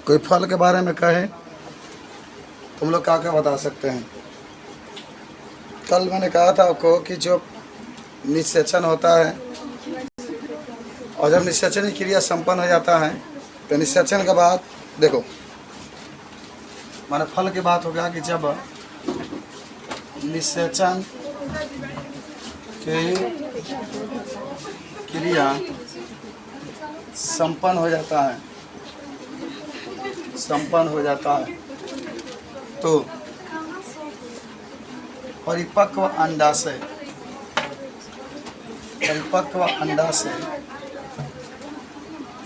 कोई फल के बारे में कहे तुम लोग क्या क्या बता सकते हैं? कल मैंने कहा था आपको कि जो निषेचन होता है और जब निषेचन की क्रिया संपन्न हो जाता है तो निषेचन के बाद देखो माने फल की बात हो गया कि जब निषेचन की क्रिया संपन्न हो जाता है तो परिपक्व अंडाशय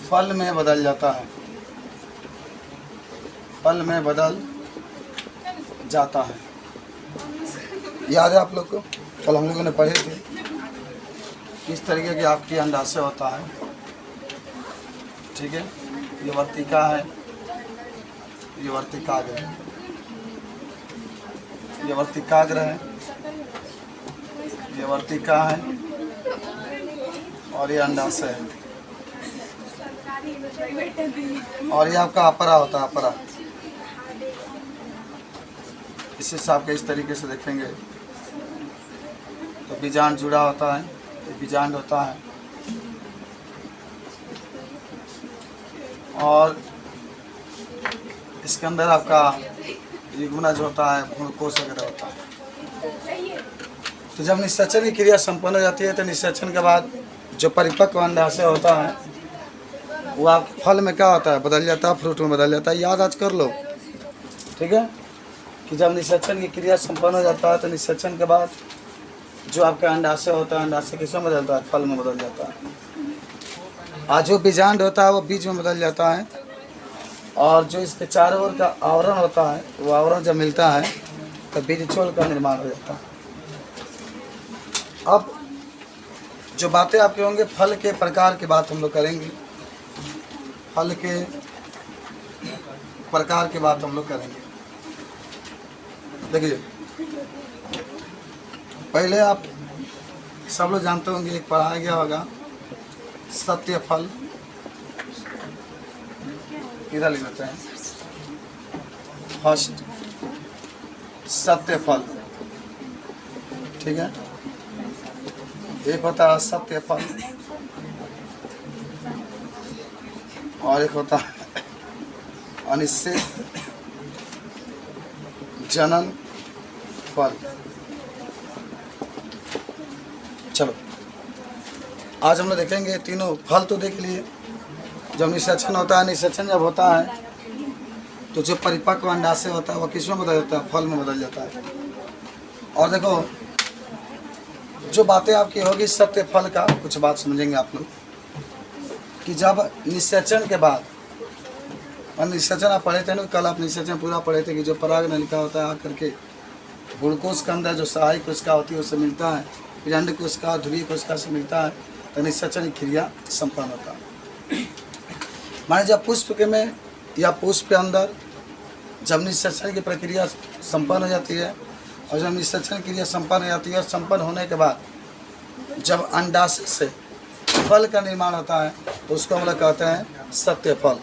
फल में बदल जाता है। याद है आप लोग को? कल हम लोगों ने पढ़े थे किस तरीके की आपकी अंडाशय होता है। ठीक है, ये वर्तिका है, ये वर्तिकाग्र है, ये वर्तिकाग्र है, ये वर्तिका है और ये अंडाशय है और ये आपका अपरा होता है। अपरा इस हिसाब के इस तरीके से देखेंगे तो बीजांड जुड़ा होता है, ये बीजांड होता है और इसके अंदर आपका युग्मनज होता है, भ्रूणकोश वगैरह होता है। तो जब निषेचन की क्रिया संपन्न हो जाती है तो निषेचन के बाद जो परिपक्व अंडाशय होता है वो आप फल में क्या होता है, बदल जाता है, फ्रूट में बदल जाता है। याद आज कर लो, ठीक है, कि जब निषेचन की क्रिया संपन्न हो जाता है तो निषेचन के बाद जो आपका अंडाशय होता है, अंडाशय किसमें बदलता है? फल में बदल जाता है। आज जो बीजांड होता है वो बीज में बदल जाता है और जो इसके चारों ओर का आवरण होता है वो आवरण जब मिलता है तो बीज छोल का निर्माण हो जाता है। अब जो बातें आपके होंगे फल के प्रकार की बात हम लोग करेंगे, फल के प्रकार की बात हम लोग करेंगे। देखिए, पहले आप सब लोग जानते होंगे, एक पढ़ाया गया होगा सत्य फल। इधर लिख देते हैं फर्स्ट सत्य फल। ठीक है, एक होता है सत्य फल और एक होता है अनिश्चित जनन फल। चलो आज हम लोग देखेंगे तीनों फल। तो देख लिए, जब निषेचन होता है, निषेचन जब होता है तो जो परिपक्व अंडाशय होता है वो किस में बदल जाता है? फल में बदल जाता है। और देखो जो बातें आपकी होगी सत्य फल का, कुछ बात समझेंगे आप लोग कि जब निषेचन के बाद, और निषेचन आप पढ़े थे ना कल, आप निषेचन पूरा पढ़े थे कि जो पराग नलिका होता है आकर के भ्रूणकोश के अंदर जो सहायक कोशिका होती है उससे मिलता है, पिंड कोशिका ध्रुवीय कोशिका से मिलता है तो निषेचन की क्रिया संपन्न होता है। माने जब पुष्प के में या पुष्प के अंदर जब निषेचन की प्रक्रिया संपन्न हो जाती है और जब निषेचन की क्रिया संपन्न हो जाती है, संपन्न होने के बाद जब अंडाशय से फल का निर्माण होता है तो उसको हम लोग कहते हैं सत्य फल।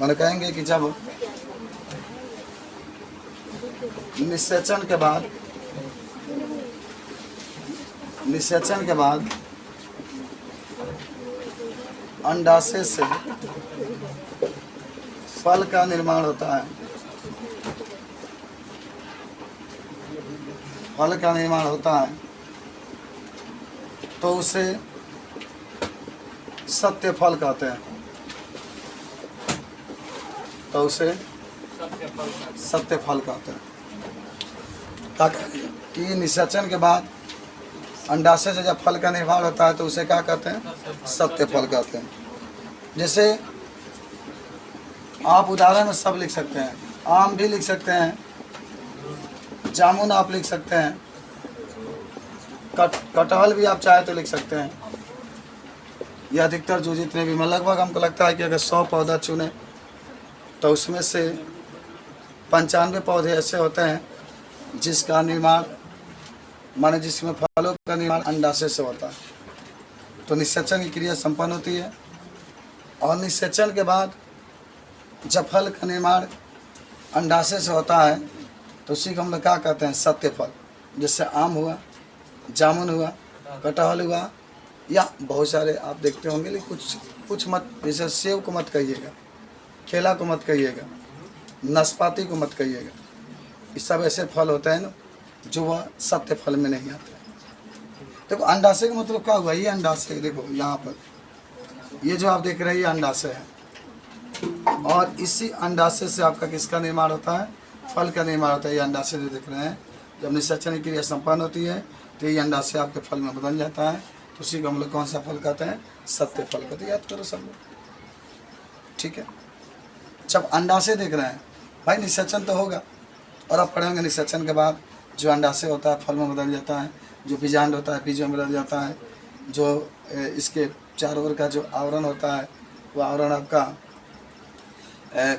मैंने कहेंगे कि जब निषेचन के बाद अंडाशय से फल का निर्माण होता है, फल का निर्माण होता है तो उसे सत्य फल कहते हैं। तो उसे सत्य फल कहते हैं। क्या कि निषेचन के बाद अंडाशय से जब फल का निर्माण होता है तो उसे क्या कहते हैं? सत्य फल कहते हैं। जैसे आप उदाहरण में सब लिख सकते हैं, आम भी लिख सकते हैं, जामुन आप लिख सकते हैं, कटहल भी आप चाहे तो लिख सकते हैं। यह अधिकतर जो जितने भी, मैं लगभग हमको लगता है कि अगर 100 पौधा चुने तो उसमें से 95 पौधे ऐसे होते हैं जिसका निर्माण, माने जिसमें फलों का निर्माण अंडाशय से होता है। तो निषेचन की क्रिया संपन्न होती है और निषेचन के बाद जब फल का निर्माण अंडाशय से होता है तो उसी को हम लोग क्या कहते हैं, सत्य फल। जैसे आम हुआ, जामुन हुआ, कटहल हुआ, या बहुत सारे आप देखते होंगे, लेकिन कुछ मत, जैसे सेब को मत कहिएगा, केला को मत कहिएगा, नाशपाती को मत कहिएगा। ये सब ऐसे फल होते हैं ना जो वह सत्य फल में नहीं आते। देखो अंडाशय का मतलब क्या हुआ, ये अंडाशय देखो यहाँ पर, ये जो आप देख रहे हैं ये अंडाशय है, और इसी अंडाशय से आपका किसका निर्माण होता है, फल का निर्माण होता है। ये अंडाशय जो देख रहे हैं, जब निषेचन की क्रिया संपन्न होती है तो ये अंडाशय आपके फल में बदल जाता है, तो उसी को हम लोग कौन सा फल कहते हैं, सत्य फल कहते हैं। याद करो सब लोग, ठीक है। जब अंडाशय देख रहे हैं भाई, निषेचन तो होगा, और आप पढ़ेंगे निषेचन के बाद जो अंडाशय होता है फल में बदल जाता है, जो बीजांड होता है बीजों में बदल जाता है, जो इसके चारों ओर का जो आवरण होता है वो आवरण आपका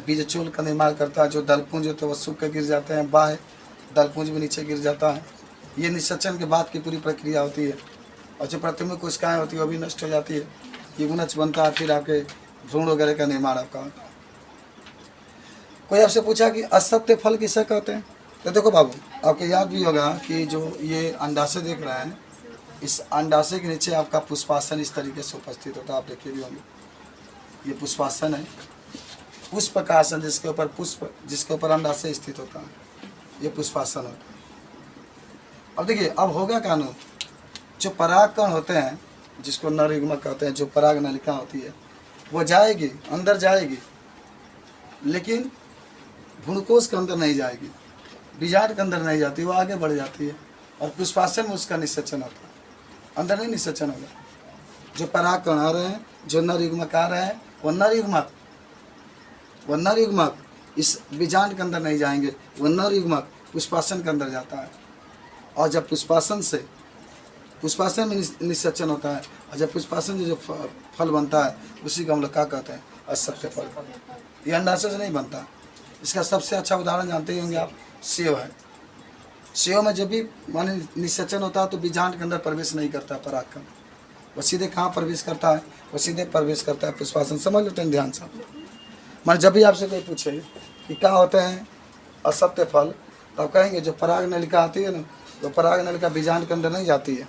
बीजचूल का निर्माण करता है। जो दलपुंज होते हैं वो सूख कर गिर जाते हैं, बाह्य दलपुंज भी नीचे गिर जाता है। ये निषेचन के बाद की पूरी प्रक्रिया होती है, और जो प्राथमिक कोशिकाएँ होती है वो भी नष्ट हो जाती है, ये गुणज बनता है, फिर आपके भ्रूण वगैरह का निर्माण आपका होता है। कोई आपसे पूछा कि असत्य फल किसे कहते हैं, तो देखो बाबू आपको याद भी होगा कि जो ये अंडाशय देख रहे हैं, इस अंडाशय के नीचे आपका पुष्पासन इस तरीके से उपस्थित होता है, आप देखे भी होंगे। ये पुष्पासन है, पुष्प का आसन, जिसके ऊपर पुष्प, जिसके ऊपर अंडाशय स्थित होता है, ये पुष्पासन होता है। अब देखिए अब होगा कानून, जो परागकण होते हैं जिसको नर युग्मक कहते हैं, जो पराग नलिका होती है वो जाएगी अंदर जाएगी, लेकिन भ्रूणकोश के अंदर नहीं जाएगी, बीजांड के अंदर नहीं जाती, वो आगे बढ़ जाती है, और पुष्पासन में उसका निषेचन होता है, अंदर नहीं निषेचन होगा। जो परागकण आ रहे हैं, जो नर युग्मक आ रहे हैं, वो नर युग्मक इस बीजांड के अंदर नहीं जाएंगे, वो नर युग्मक पुष्पासन के अंदर जाता है, और जब पुष्पासन में निषेचन होता है, और जब पुष्पासन से जो फल बनता है उसी को हम लोग क्या कहते हैं, असत्य फल। ये अंडाशय से नहीं बनता। इसका सबसे अच्छा उदाहरण जानते ही होंगे आप, सेव है। सेव में जब भी माने निषेचन होता है तो बीजांड के अंदर प्रवेश नहीं करता परागकण, वो सीधे कहाँ प्रवेश करता है, वो सीधे प्रवेश करता है पुष्पासन। समझ लेते हैं ध्यान से। मान जब भी आपसे कोई पूछे कि क्या होते हैं असत्य फल, तो आप कहेंगे जो पराग नलिका आती है ना, तो पराग नलिका बीजांड के अंदर नहीं जाती है,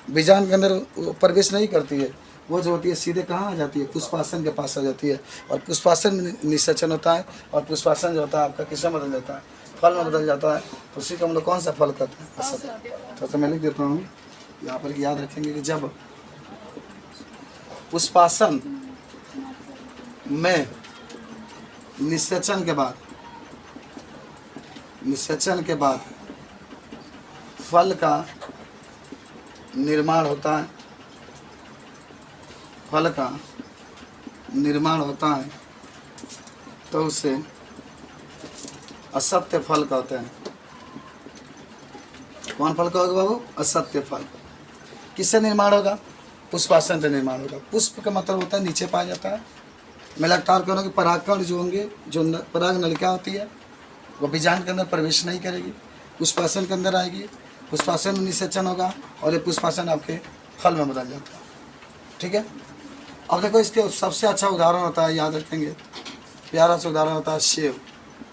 बीजांड के अंदर प्रवेश नहीं करती है, वो जो होती है सीधे कहाँ आ जाती है, पुष्पासन के पास आ जाती है, और पुष्पासन में निषेचन होता है, और पुष्पासन जो होता है आपका किसमें बदल जाता है, फल में बदल जाता है, तो उसी को हम लोग कौन सा फल कहते हैं, असत्य। तो मैं लिख देता हूँ यहाँ पर, याद रखेंगे कि जब पुष्पासन में निषेचन के बाद फल का निर्माण होता है, तो उसे असत्य फल कहते हैं। कौन फल कहोगे बाबू, असत्य फल। किससे निर्माण होगा, पुष्पासन से निर्माण होगा। पुष्प का मतलब होता है नीचे पाया जाता है। मैं लगातार कह रहा हूँ कि परागकण जो होंगे, जो पराग नलिका होती है वो बीजांड के अंदर प्रवेश नहीं करेगी, पुष्पासन के अंदर आएगी, पुष्पासन में निषेचन होगा, और ये पुष्पासन आपके फल में बदल जाता है। ठीक है। अब देखो इसके सबसे अच्छा उदाहरण होता है, याद रखेंगे, प्यारा सा उदाहरण होता है सेब।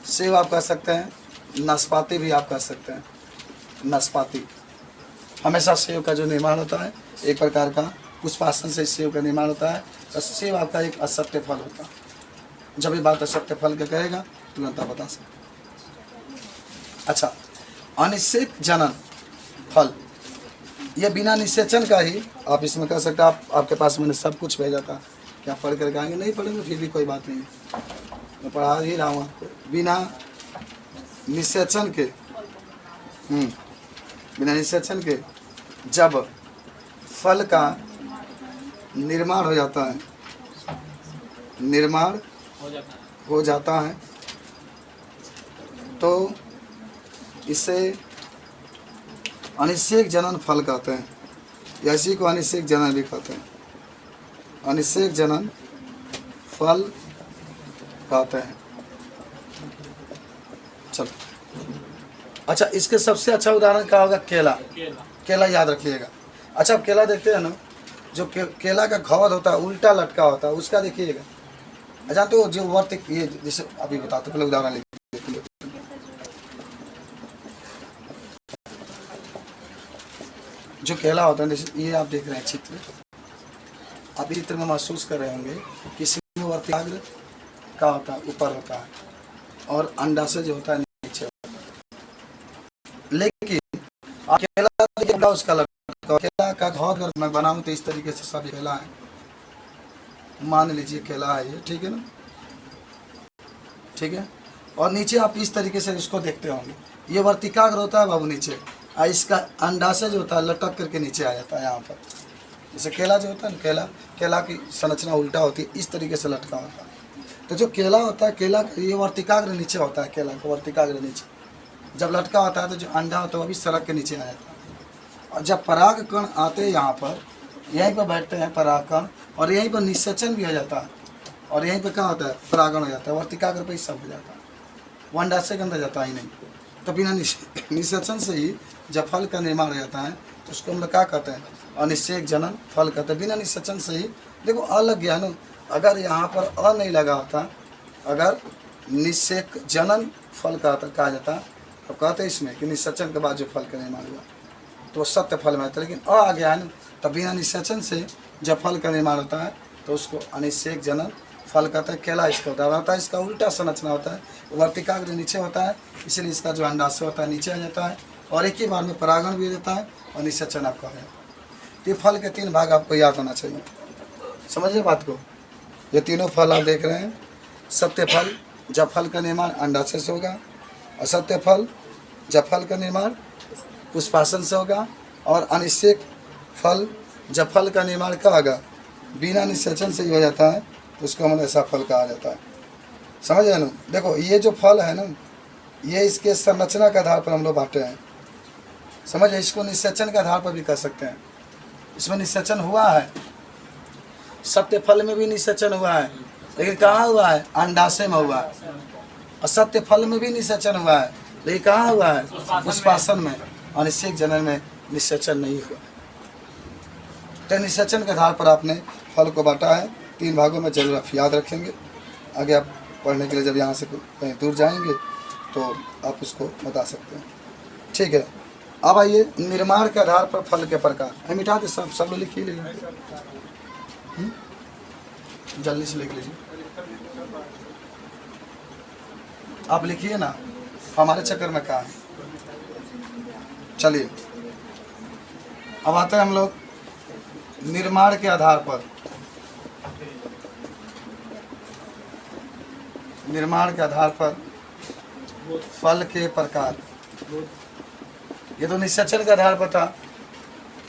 सेब आप कह सकते हैं, नाशपाती भी आप कह सकते हैं। नाशपाती हमेशा सेब का जो निर्माण होता है एक प्रकार का पुष्पासन से सेब का निर्माण होता है, तो सेब आपका एक असत्य फल होता है। जब ये बात असत्य फल का कहेगा तुरंत आप बता सकते। अच्छा, अनिषेक जनन फल, ये बिना निषेचन का ही आप इसमें कह सकते हैं। आपके पास मैंने सब कुछ भेजा था, क्या पढ़ कर आएंगे, नहीं पढ़ेंगे फिर भी कोई बात नहीं, मैं पढ़ा ही रहा हूँ आपको। बिना निषेचन के जब फल का निर्माण हो जाता है तो इसे अनिषेक जनन फल कहते हैं, या इसी को अनिषेक जनन भी कहते हैं। अनिषेक जनन फल कहते हैं। चलो, अच्छा, इसके सबसे अच्छा उदाहरण क्या होगा, केला याद रखिएगा। अच्छा, अब केला देखते हैं ना, जो केला का घौद होता है उल्टा लटका होता है, उसका देखिएगा, जानते हो जो वर्तिक, ये जैसे अभी बताते पहले उदाहरण लेते, जो केला होता है, जैसे ये आप देख रहे हैं चित्र, आप इस चित्र में महसूस कर रहे होंगे किसी में वर्तिकाग्र का होता है ऊपर होता है और अंडा से जो होता है नीचे होता है। लेकिन केला उसका लगता, केला का घौर अगर मैं बनाऊं तो इस तरीके से सब केला है, मान लीजिए केला है ये, ठीक है ना, ठीक है, और नीचे आप इस तरीके से इसको देखते होंगे, ये वर्तिकाग्र होता है बाबू नीचे, और इसका अंडा से जो होता है लटक करके नीचे आ जाता है यहाँ पर। जैसे केला जो होता है ना, केला की संरचना उल्टा होती है, इस तरीके से लटका होता है। तो जो केला होता है, केला ये वर्तिकाग्र नीचे होता है, केला का वर्तिकाग्र नीचे जब लटका होता है तो जो अंडा होता है वो भी सड़क के नीचे आ जाता है। और जब पराग कण आते हैं यहाँ पर, यहीं पर बैठते हैं पराग कण, और यहीं पर निषेचन भी हो जाता है, और यहीं पर क्या होता है, परागण हो जाता है, वर्तिकाग्र पर ही सब हो जाता है, वो अंडा से अंदर जाता ही नहीं। तो बिना निषेचन से ही जब फल का निर्माण हो जाता है तो उसको हम लोग क्या कहते हैं, अनिषेक जनन फल कहते हैं। बिना निषेचन से ही, देखो अलग ज्ञान, अगर यहाँ पर अ नहीं लगा होता, अगर निषेक जनन फल कहा जाता, तो कहते हैं इसमें कि निषेचन के बाद जो फल का निर्माण हुआ तो सत्य फल में आता। लेकिन अ आ गया है ना, तब बिना निषेचन से जब फल का निर्माण होता है तो उसको अनिषेक जनन फल कहता है। केला इसका उदाहरण होता है, इसका उल्टा संरचना होता है, वर्तिकाग्र नीचे होता है, इसलिए इसका जो अंडाशय होता है नीचे आ जाता है, और एक ही बार में परागण भी देता है और निषेचन आपका है। ये फल के 3 भाग आपको याद होना चाहिए, समझिए बात को। ये तीनों फल आप देख रहे हैं, सत्य फल जब फल का निर्माण अंडाशय से होगा, असत्य फल जब फल का निर्माण पुष्पासन से होगा, और अनिषेक फल जब फल का निर्माण का होगा बिना निषेचन से ही हो जाता है, तो उसको हम ऐसा फल कहा जाता है। समझ रहे ना। देखो ये जो फल है ना, ये इसके संरचना के आधार पर हम लोग बांटे हैं, समझ, इसको निषेचन के आधार पर भी कर सकते हैं। इसमें निषेचन हुआ है, सत्य फल में भी निषेचन हुआ है, लेकिन कहाँ हुआ है, अंडाशय में हुआ है। असत्य फल में भी निषेचन हुआ है, लेकिन कहाँ हुआ है, पुष्पासन में। अनिषेक जनन में निषेचन नहीं हुआ। तो निषेचन के आधार पर आपने फल को बांटा है 3 भागों में, जरूर आप याद रखेंगे। आगे आप पढ़ने के लिए जब यहाँ से कहीं दूर जाएंगे तो आप उसको बता सकते हैं, ठीक है। अब आइए, निर्माण के आधार पर फल के प्रकार। मिटा दे सब लोग लिख ही लीजिए, जल्दी से लिख लीजिए, आप लिखिए ना, हमारे चक्कर में कहाँ है। चलिए अब आते हैं हम लोग निर्माण के आधार पर। निर्माण के आधार पर फल के प्रकार। ये तो निषेचन के आधार पर था,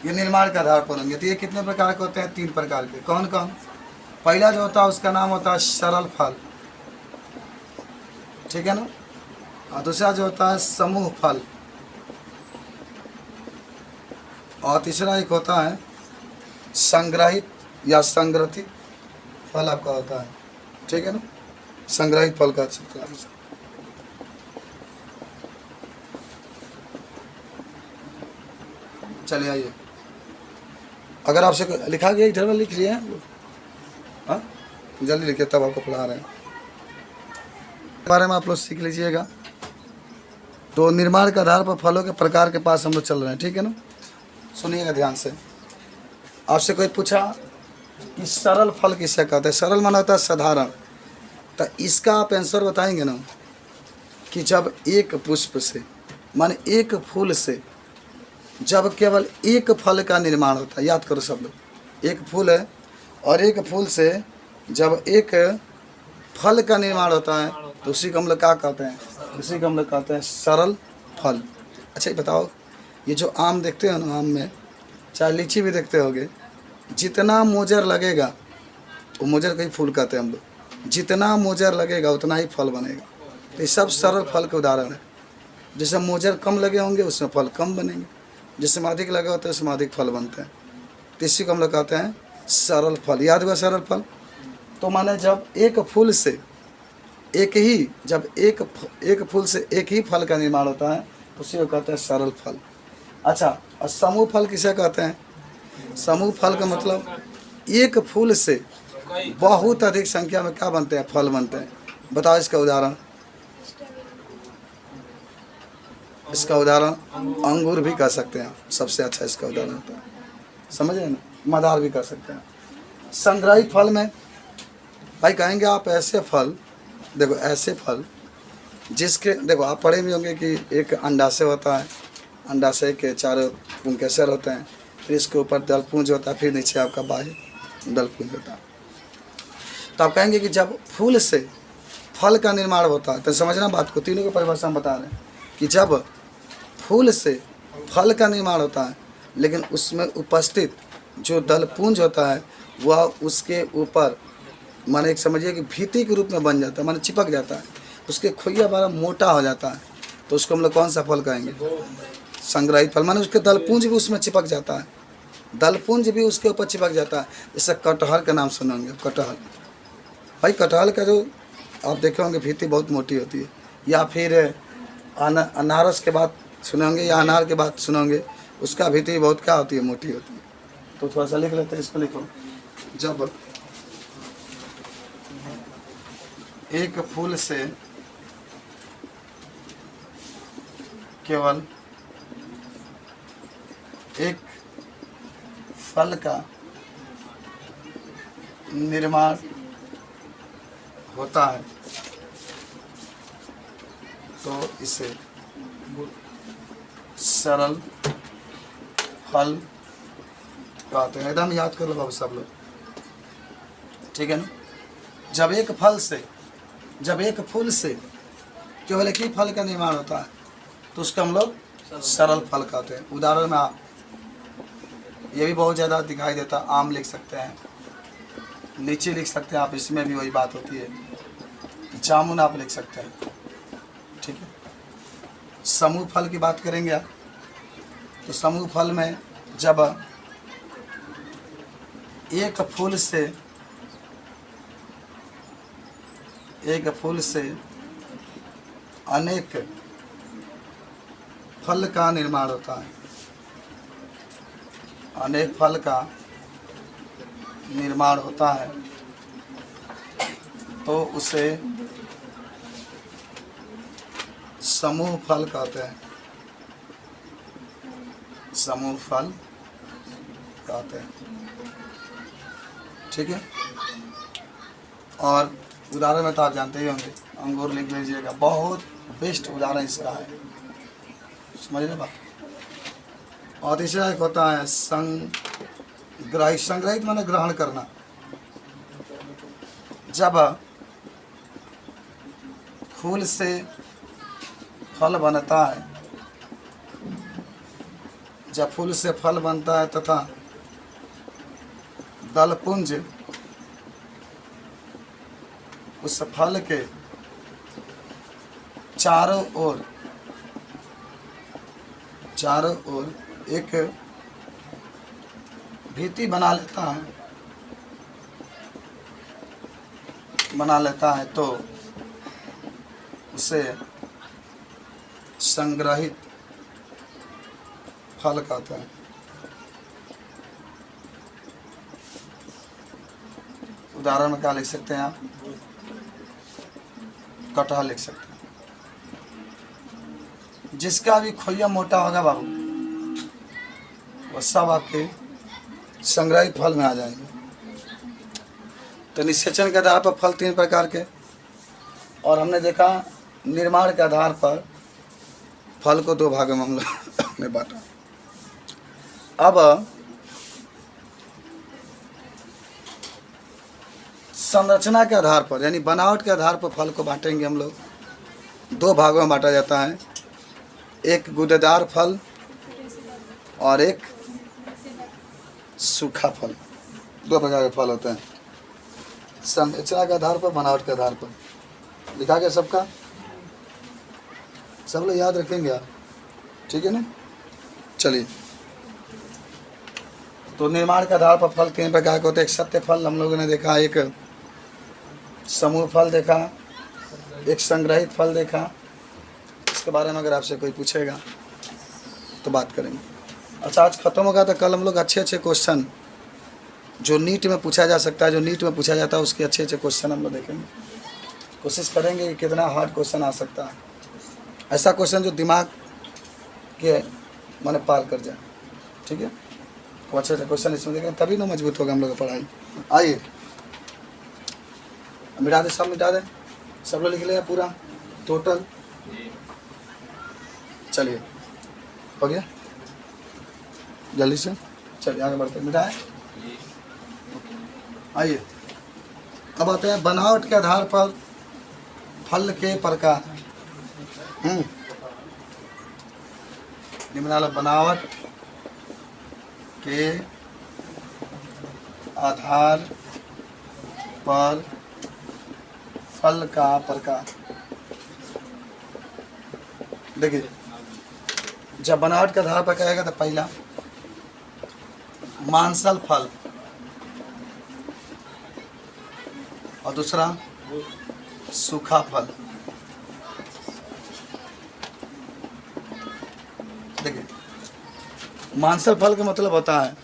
ये निर्माण के आधार पर होंगे। तो ये कितने प्रकार के होते हैं, 3 प्रकार के। कौन कौन? पहला जो होता है उसका नाम होता है सरल फल, ठीक है ना, और दूसरा जो होता है समूह फल, और तीसरा एक होता है संग्रहित या संग्रथित फल आपका होता है, ठीक है ना, संग्रहित फल का सकता है। चलिए आइए, अगर आपसे लिखा गया इधर में लिख लिए हैं, हाँ जल्दी लिखिए, तब आपको पढ़ा रहे हैं, बारे में आप लोग सीख लीजिएगा। तो निर्माण के आधार पर फलों के प्रकार के पास हम लोग चल रहे हैं, ठीक है ना। सुनिएगा ध्यान से। आपसे कोई पूछा कि सरल फल किसे कहते हैं, सरल माना होता है साधारण, तो इसका आप आंसर बताएंगे ना कि जब एक पुष्प से, माने एक फूल से जब केवल एक फल का निर्माण होता है। याद करो सब लोग, एक फूल है और एक फूल से जब एक फल का निर्माण होता है तो उसी को हम लोग क्या कहते हैं, उसी को हम लोग कहते हैं सरल फल। अच्छा ये बताओ, ये जो आम देखते हो ना, आम में चाहे लीची भी देखते होगे, जितना मोजर लगेगा, वो मोजर का ही फूल कहते हैं हम लोग, जितना मोजर लगेगा उतना ही फल बनेगा। तो ये सब सरल फल के उदाहरण है। जैसे मोजर कम लगे होंगे उसमें फल कम बनेंगे, जिसमें अधिक लगे होते हैं उसमें अधिक फल बनते हैं। तो इसी को हम लोग कहते हैं सरल फल। याद हुआ सरल फल? तो माने जब एक फूल से एक ही, जब एक फूल से एक ही फल का निर्माण होता है उसी को कहते हैं सरल फल। अच्छा, और समूह फल किसे कहते हैं? समूह फल का मतलब एक फूल से बहुत अधिक संख्या में क्या बनते हैं, फल बनते हैं। बताओ इसका उदाहरण। इसका उदाहरण अंगूर भी कर सकते हैं, सबसे अच्छा इसका उदाहरण होता है, समझ रहे ना। मदार भी कर सकते हैं। संग्रहित फल में भाई कहेंगे आप ऐसे फल, देखो ऐसे फल जिसके, देखो आप पढ़े भी होंगे कि एक अंडाशय होता है, अंडाशय के चारों पुंकेसर होते हैं, फिर इसके ऊपर दलपुंज होता है, फिर नीचे आपका बाह्य दलपुंज होता है। तो आप कहेंगे कि जब फूल से फल का निर्माण होता है, तो समझना बात को, तीनों की परिभाषा हम बता रहे हैं कि जब फूल से फल का निर्माण होता है, लेकिन उसमें उपस्थित जो दलपुंज होता है वह उसके ऊपर माने एक समझिए कि भीति के रूप में बन जाता है, माने चिपक जाता है, उसके खोइया बड़ा मोटा हो जाता है, तो उसको हम लोग कौन सा फल कहेंगे, संग्रहित फल। माने उसके दलपुंज भी उसमें चिपक जाता है, दलपुंज भी उसके ऊपर चिपक जाता है। जैसे कटहल का नाम सुने होंगे, कटहल भाई, कटहल का जो आप देखे होंगे भीति बहुत मोटी होती है। या फिर अनारस के बाद सुने होंगे, या अनार के बाद सुने होंगे, उसका भीति बहुत क्या होती है, मोटी होती है। तो थोड़ा सा लिख लेते हैं, इसको लिखो। जब एक फूल से केवल एक फल का निर्माण होता है तो इसे सरल फल कहते हैं। एकदम याद कर लो बाबू सब लोग, ठीक है ना। जब एक फूल से केवल एक ही फल का निर्माण होता है तो उसको हम लोग सरल फल कहते हैं। उदाहरण में आप ये भी बहुत ज़्यादा दिखाई देता, आम लिख सकते हैं, लीची लिख सकते हैं आप, इसमें भी वही बात होती है, जामुन आप लिख सकते हैं, ठीक है। समूह फल की बात करेंगे आप, तो समूह फल में जब एक फूल से अनेक फल का निर्माण होता है, अनेक फल का निर्माण होता है तो उसे समूह फल कहते हैं, समूह फल कहते हैं, ठीक है। और उदाहरण में तो आप जानते ही होंगे, अंगूर लिख लीजिएगा, बहुत बेस्ट उदाहरण इसका है, समझ रहे बात। और तीसरा एक होता है संग्रहित। संग्रहित माने ग्रहण करना। जब फूल से फल बनता है, जब फूल से फल बनता है तथा दलपुंज उस फल के चारों ओर एक भीति बना लेता है तो उसे संग्रहित फल कहते हैं। उदाहरण में क्या लिख सकते हैं आप, कटहल लिख सकते हैं। जिसका भी खोइया मोटा होगा बाबू, वो सब आपके संग्रहित फल में आ जाएंगे। तो निषेचन के आधार पर फल 3 प्रकार के, और हमने देखा निर्माण के आधार पर फल को 2 भागों में हम लोग ने बांटा। अब संरचना के आधार पर यानी बनावट के आधार पर फल को बांटेंगे हम लोग। 2 भागों में बांटा जाता है, एक गूदेदार फल और एक सूखा फल। 2 प्रकार के फल होते हैं, संरचना के आधार पर, बनावट के आधार पर। लिखा गया सबका, सब लोग याद रखेंगे आप, ठीक है ना। चलिए, तो निर्माण के आधार पर फल 3 प्रकार के होते हैं। एक सत्य फल हम लोगों ने देखा, एक समूह फल देखा, एक संग्रहित फल देखा। इसके बारे में अगर आपसे कोई पूछेगा तो बात करेंगे। अच्छा, आज ख़त्म होगा तो कल हम लोग अच्छे क्वेश्चन जो नीट में पूछा जा सकता है, जो नीट में पूछा जाता है, उसके अच्छे अच्छे क्वेश्चन हम लोग देखेंगे, कोशिश करेंगे कि कितना हार्ड क्वेश्चन आ सकता है, ऐसा क्वेश्चन जो दिमाग के माने पार कर जाए। ठीक है, तो अच्छे अच्छे क्वेश्चन इसमें देखेंगे, तभी ना मजबूत होगा हम लोग का पढ़ाई। आइए मिटा दे, सब मिटा दे, सब लोग लिख लिया पूरा टोटल। चलिए हो गया, जल्दी से चलिए आगे बढ़ते, मिटाए। आइए अब आते हैं बनावट के आधार पर फल के प्रकार। निम्नाला बनावट के आधार पर फल का प्रकार। देखिए, जब बनावट के आधार पर कहेगा तो पहला मांसल फल और दूसरा सूखा फल। देखिए, मांसल फल का मतलब होता है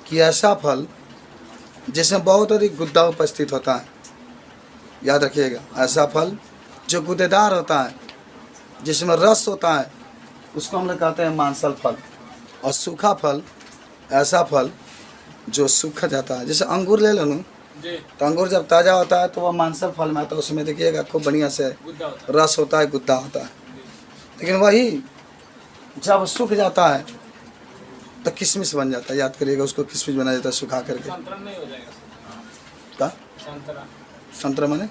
कि ऐसा फल जिसमें बहुत अधिक गुद्दा उपस्थित होता है। याद रखिएगा, ऐसा फल जो गुद्देदार होता है, जिसमें रस होता है, उसको हम लोग कहते हैं मांसल फल। और सूखा फल ऐसा फल जो सूख जाता है, जैसे अंगूर ले लो ना, तो अंगूर जब ताज़ा होता है तो वह मांसल फल में आता है, उसमें देखिएगा खूब बढ़िया से रस होता है, गुद्दा होता है। लेकिन वही जब सूख जाता है तो किशमिश बन जाता है। याद करिएगा, उसको किशमिश बनाया जाता है सुखा करके। क्या संतरा माने?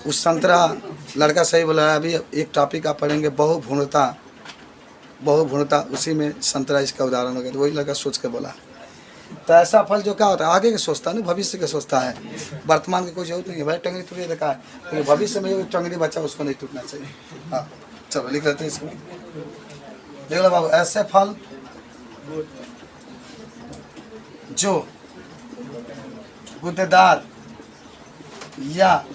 उस संतरा लड़का सही बोला है। अभी एक टॉपिक आप पढ़ेंगे, बहुभुणता, बहुभुणता, उसी में संतरा इसका उदाहरण हो गया। तो वही लड़का सोच के बोला। तो ऐसा फल जो क्या होता है, आगे के सोचता नहीं, भविष्य के सोचता है। वर्तमान की कोई जरूरत नहीं है भाई, टंगड़ी टूटी देखा है, लेकिन भविष्य में जो टंगड़ी बचा उसको नहीं टूटना चाहिए। हाँ चलो लिख लेते हैं इसको। देख लो बाबू, ऐसे फल जो गुद्देदार या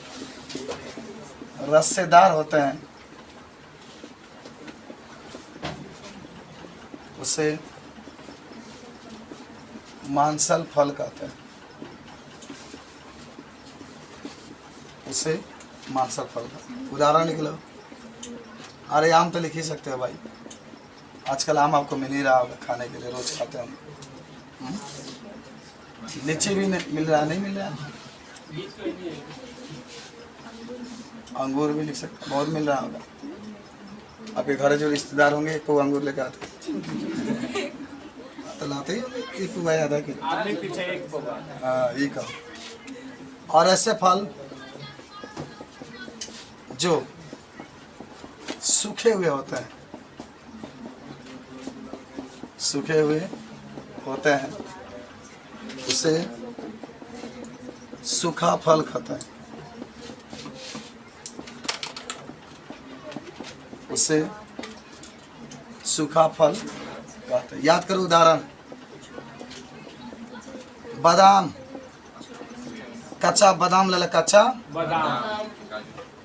रस्सेदार होते हैं उसे मांसल फल कहते हैं। उसे मांसल फल का उदाहरण निकलो। अरे आम तो लिख ही सकते हो भाई, आजकल आम आपको मिल ही रहा होगा खाने के लिए, रोज खाते हैं हम। लीची भी नहीं मिल रहा, नहीं मिल रहा। अंगूर भी लिख सकते, बहुत मिल रहा होगा। आपके घर जो रिश्तेदार होंगे को अंगूर लेके आते तो लाते ही होंगे, एक याद है कि हाँ ये कहो। और ऐसे फल जो सूखे हुए होते हैं, सूखे हुए होते हैं, उसे सूखा फल कहते हैं। उसे सूखा फल कहते हैं। याद करो उदाहरण, बादाम, कच्चा बादाम ले ला, कच्चा बादाम।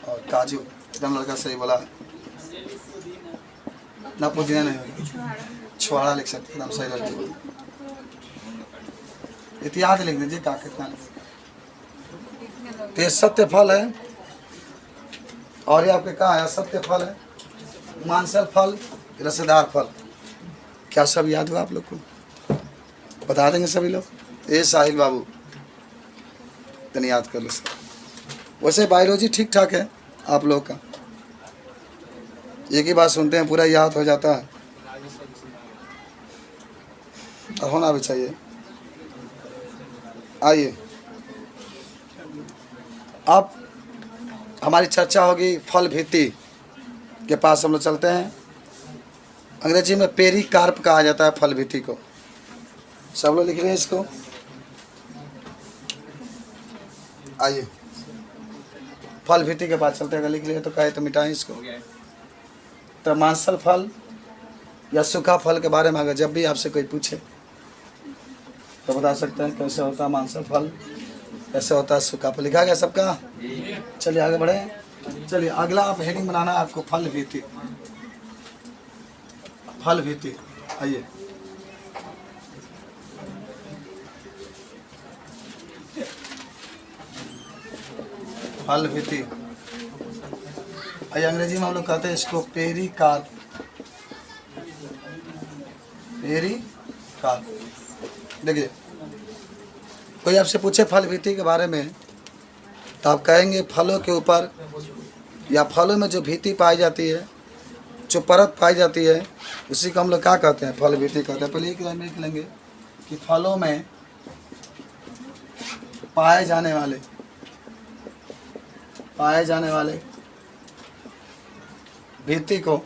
और काजू, एकदम लड़का सही बोला। ना पुदीना नहीं होगा, छुहाड़ा लिख सकते, एकदम सही लड़के बोला। इतिहास लिख दीजिए का कितना। तो ये सत्य फल है, और ये आपके कहा है सत्य फल है, मांसल फल, रसेदार फल। क्या सब याद हुआ आप लोग को? बता देंगे सभी लोग। ए साहिल बाबू तनी याद कर लो सब। वैसे बायोलॉजी ठीक ठाक है आप लोग का, एक ही बात सुनते हैं पूरा याद हो जाता है, और होना भी चाहिए। आइए अब हमारी चर्चा होगी फल भित्ति के पास हम लोग चलते हैं। अंग्रेजी में पेरिकार्प कहा जाता है फल भित्ति को। सब लोग लिख रहे हैं इसको। आइए फल भित्ति के पास चलते हैं। अगर लिख लिए तो कहे तो मिटाएं इसको। तो मांसल फल या सूखा फल के बारे में अगर जब भी आपसे कोई पूछे तो बता सकते हैं कैसे होता है मांसल फल, कैसे होता है सूखा फल। लिखा गया सबका? चलिए आगे बढ़े। चलिए अगला आप हेडिंग बनाना है आपको, फल भित्ति। फल भित्ति, आइए फल भीति। अंग्रेजी में हम लोग कहते हैं इसको पेरिकार्प। पेरिकार्प। देखिए, कोई आपसे पूछे फल भीति के बारे में तो आप कहेंगे फलों के ऊपर या फलों में जो भीति पाई जाती है, जो परत पाई जाती है, उसी को हम लोग क्या कहते हैं? फल भीति कहते हैं। पहले एक लाइन में लिख लेंगे कि फलों में पाए जाने वाले भीति को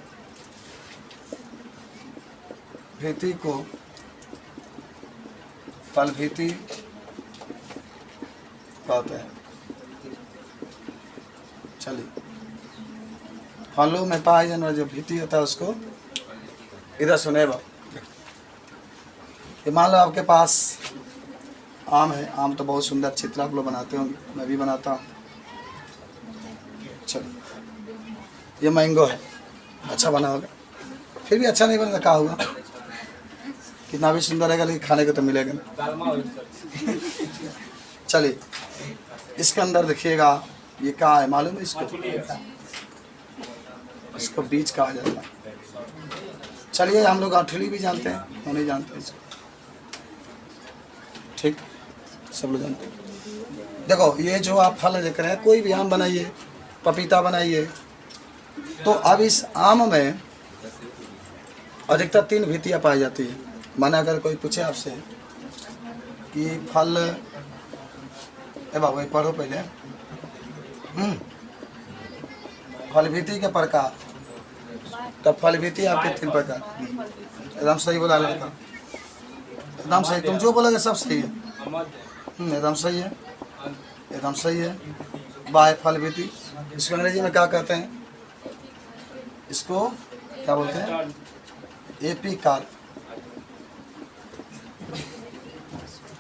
फल भीति कहते हैं। चलिए, फलों में पाए जाने वाला जो भीति होता है उसको इधर सुने बा। ये मान लो आपके पास आम है। आम तो बहुत सुंदर चित्र आप लोग बनाते होंगे, मैं भी बनाता हूँ। चलो, ये मैंगो है, अच्छा बना होगा। फिर भी अच्छा नहीं बनेगा, क्या होगा? कितना भी सुंदर रहेगा लेकिन खाने को तो मिलेगा ना। चलिए, इसके अंदर देखिएगा ये क्या है मालूम है इसको? इसको बीज कहा जाता है। चलिए, हम लोग आठली भी जानते हैं, वो नहीं जानते इसको। ठीक, सब लोग जानते हैं। देखो, ये जो आप फल देख रहे हैं, कोई भी आम बनाइए, पपीता बनाइए, तो अब इस आम में अधिकतर 3 भीतियाँ पाई जाती है। माना अगर कोई पूछे आपसे कि फल, ए बाबू ये पढ़ो पहले, फल भीति के प्रकार, तब फल भीति आपके 3 प्रकार। एकदम सही बोला लड़का, एकदम सही। तुम जो बोलोगे सब सही है। एकदम सही है, एकदम सही है। बाय फल भीति, इसको अंग्रेजी में क्या कहते हैं? इसको क्या बोलते हैं? एपिकार्प।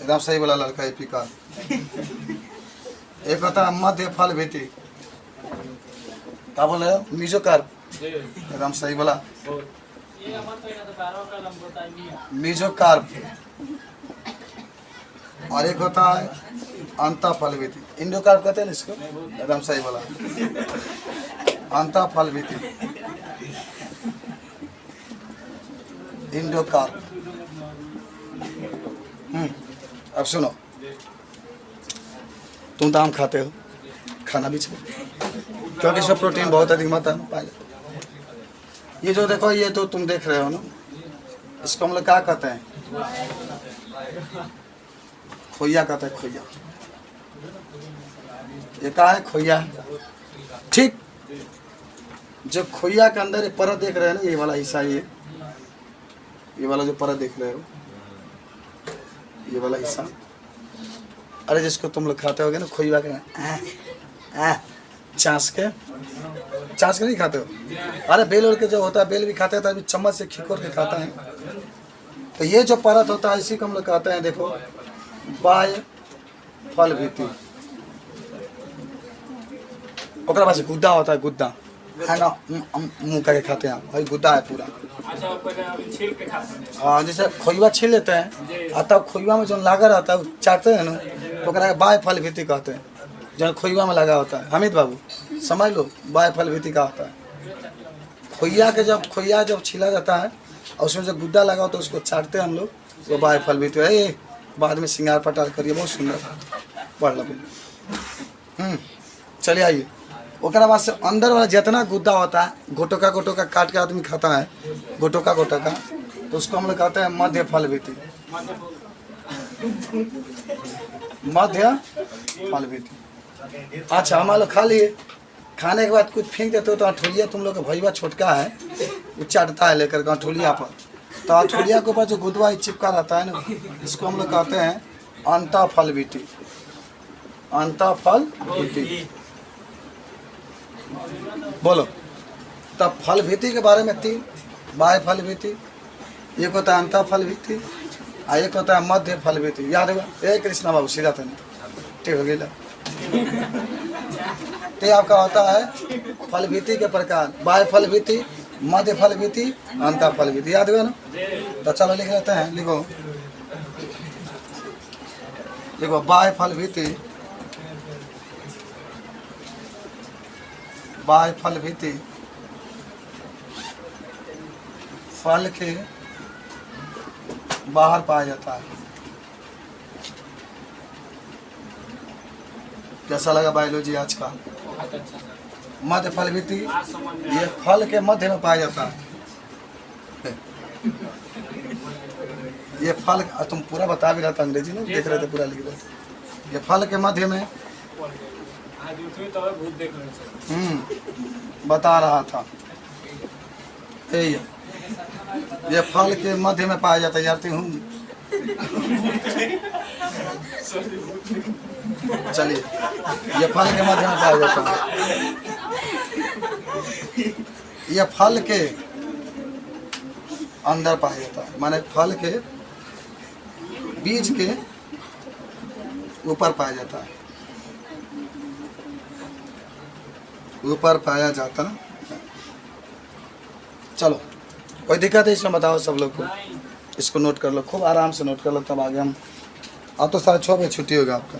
एकदम सही बोला लड़का, एपिकार्प। एक होता है मध्य फल भीति, क्या बोल रहे हो? मीजोकार्प। एकदम सही बोला, मीजोकार्प। और एक होता है अंता फल भीति, इंडोकार्प कहते हैं ना इसको। एकदम सही बोला, अंता फल भीति, इंडोकार्प। अब सुनो, तुम तो आम खाते हो, खाना भी चाहिए क्योंकि इसमें प्रोटीन बहुत अधिक मात्रा में पाया जाता है। ये जो देखो, ये तो तुम देख रहे हो ना, इसको हम लोग क्या कहते हैं? खोइया कहते हैं, खोइया। ये क्या है? खोइया है। ठीक, जो खोइया के अंदर ये परत देख रहे हैं ना, ये वाला हिस्सा, ये वाला जो परत देख रहे हो, ये वाला हिस्सा, अरे जिसको तुम लोग खाते होगे ना खोइया के, चाँस के नहीं खाते हो? अरे बेल ओल के जो होता है, बेल भी खाते हैं तो अभी चम्मच से खिकोर के खाता है। तो ये जो परत होता है इसी को हम लोग कहते हैं, देखो, बाय फल भीति। ओकरा पास गुद्दा होता है, गुद्दा है ना, मुँह करके खाते हैं। भाई गुद्दा है पूरा। हाँ, जैसे खोइवा छील लेते हैं और तब खोइवा में जो लगा रहता है चाटते हैं ना, तो बाय फल भीति कहते हैं। जो खोइवा में लगा होता है, हमिद बाबू समझ लो, बाय फल भीति का होता है। खोइया जब छीला जाता है और उसमें जो गुद्दा लगा होता है उसको चाटते हैं हम लोग, वो बाय फल भीति है। बाद में सिंगार पटार करिए, बहुत सुंदर पढ़ लो। चलिए आइए, ओकरा बाद से अंदर वाला जितना गुद्दा होता है, गोटोका काट के आदमी खाता है, गोटोका, तो उसको हम लोग कहते हैं मध्य फल भीति। मध्य फल भीति। अच्छा, हम लोग खा लिए, खाने के बाद कुछ फेंक देते हो तो अठोलिया, तुम लोग का भैया छोटका है, वो चाटता है लेकर अठोलिया पर, तो अठोलिया के ऊपर जो गुदवा चिपका रहता है ना, इसको हम लोग कहते हैं अंता फल भीति। अंता फल भीति। बोलो, तब फल भीति के बारे में 3, बाय फल भीति, एक होता है अंता फल भीति, और एक होता है मध्य फल भीति। याद होगा? ए कृष्णा बाबू सीधा था, ठीक हो गया। तो आपका होता है फल भीति के प्रकार, बाय फल भीति, मध्य फल भीति, अंता फल भीति। याद हुआ ना? तो चलो लिख लेते हैं, लिखो, बाय फल भीति, बाह्य फल भीति फल के बाहर पाया जाता है। कैसा लगा बायोलॉजी आज का? बहुत अच्छा सर। मध्य फल भीति आज समझ में ये फल के मध्य में पाया जाता है। ये फल तुम पूरा बता भी रहा था, अंग्रेजी में देख रहे थे, पूरा लिख रहे थे। ये फल के मध्य में आज उठे तो भूत देख रहे सर। बता रहा था। ये फल के मध्य में पाया जाता है। यार हूँ चलिए, ये फल के मध्य में पाया जाता है। ये फल के अंदर पाया जाता है, माने फल के बीज के ऊपर पाया जाता है, ऊपर पाया जाता है। चलो, कोई दिक्कत है इसमें बताओ सब लोग को। इसको नोट कर लो, खूब आराम से नोट कर लो, तब आगे हम। अब तो 6:30 बजे छुट्टी होगा आपका।